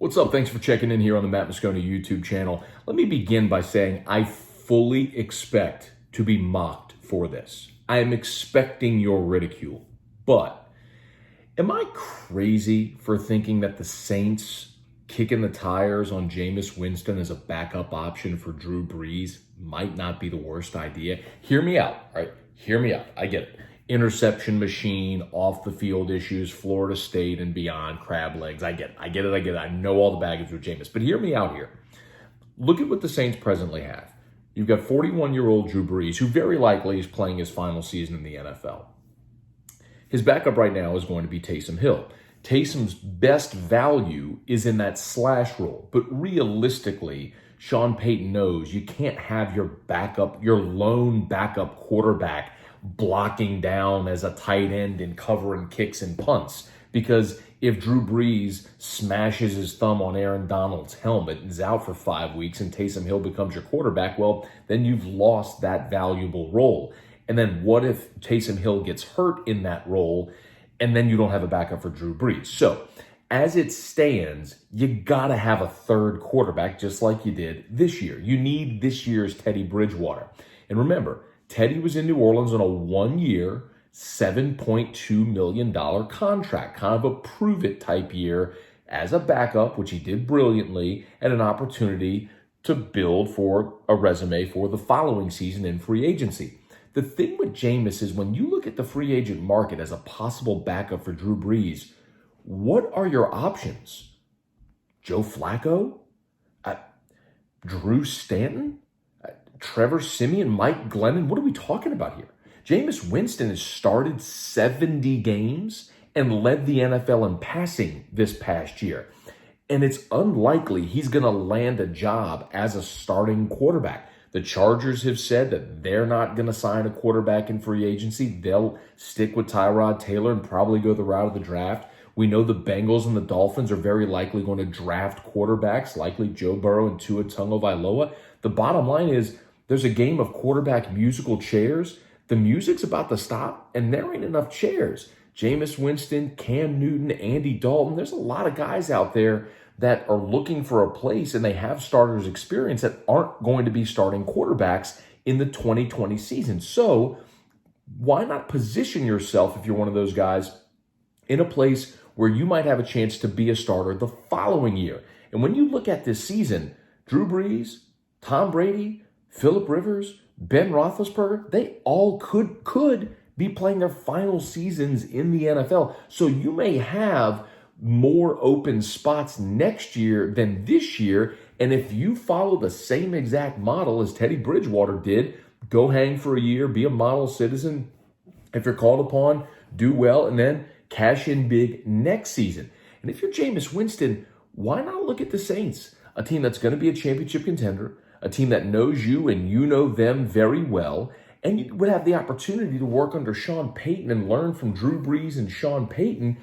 What's up? Thanks for checking in here on the Matt Mosconi YouTube channel. Let me begin by saying I fully expect to be mocked for this. I am expecting your ridicule. But am I crazy for thinking that the Saints kicking the tires on Jameis Winston as a backup option for Drew Brees might not be the worst idea? Hear me out, all right? Hear me out. I get it. Interception machine, off the field issues, Florida State and beyond, crab legs. I get it. I know all the baggage with Jameis. But hear me out here. Look at what the Saints presently have. You've got 41-year-old Drew Brees, who very likely is playing his final season in the NFL. His backup right now is going to be Taysom Hill. Taysom's best value is in that slash role. But realistically, Sean Payton knows you can't have your lone backup quarterback blocking down as a tight end and covering kicks and punts. Because if Drew Brees smashes his thumb on Aaron Donald's helmet and is out for 5 weeks and Taysom Hill becomes your quarterback, well, then you've lost that valuable role. And then what if Taysom Hill gets hurt in that role and then you don't have a backup for Drew Brees? So as it stands, you got to have a third quarterback just like you did this year. You need this year's Teddy Bridgewater. And remember, Teddy was in New Orleans on a 1-year, $7.2 million contract, kind of a prove-it type year as a backup, which he did brilliantly, and an opportunity to build for a resume for the following season in free agency. The thing with Jameis is when you look at the free agent market as a possible backup for Drew Brees, what are your options? Joe Flacco? Drew Stanton? Trevor Siemian, Mike Glennon, what are we talking about here? Jameis Winston has started 70 games and led the NFL in passing this past year. And it's unlikely he's going to land a job as a starting quarterback. The Chargers have said that they're not going to sign a quarterback in free agency. They'll stick with Tyrod Taylor and probably go the route of the draft. We know the Bengals and the Dolphins are very likely going to draft quarterbacks, likely Joe Burrow and Tua Tagovailoa. The bottom line is, there's a game of quarterback musical chairs. The music's about to stop, and there ain't enough chairs. Jameis Winston, Cam Newton, Andy Dalton. There's a lot of guys out there that are looking for a place, and they have starters experience that aren't going to be starting quarterbacks in the 2020 season. So why not position yourself, if you're one of those guys, in a place where you might have a chance to be a starter the following year? And when you look at this season, Drew Brees, Tom Brady, Phillip Rivers, Ben Roethlisberger, they all could be playing their final seasons in the NFL. So you may have more open spots next year than this year. And if you follow the same exact model as Teddy Bridgewater did, go hang for a year, be a model citizen. If you're called upon, do well, and then cash in big next season. And if you're Jameis Winston, why not look at the Saints, a team that's going to be a championship contender, a team that knows you and you know them very well, and you would have the opportunity to work under Sean Payton and learn from Drew Brees and Sean Payton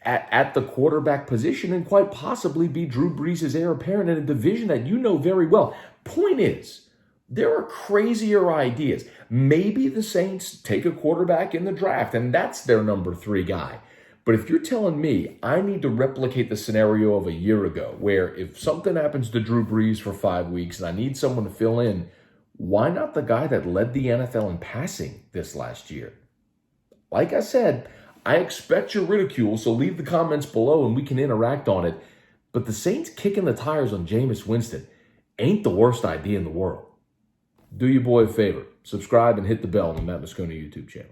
at the quarterback position and quite possibly be Drew Brees' heir apparent in a division that you know very well. Point is, there are crazier ideas. Maybe the Saints take a quarterback in the draft and that's their number 3 guy. But if you're telling me I need to replicate the scenario of a year ago, where if something happens to Drew Brees for 5 weeks and I need someone to fill in, why not the guy that led the NFL in passing this last year? Like I said, I expect your ridicule, so leave the comments below and we can interact on it. But the Saints kicking the tires on Jameis Winston ain't the worst idea in the world. Do your boy a favor. Subscribe and hit the bell on the Matt Mosconi YouTube channel.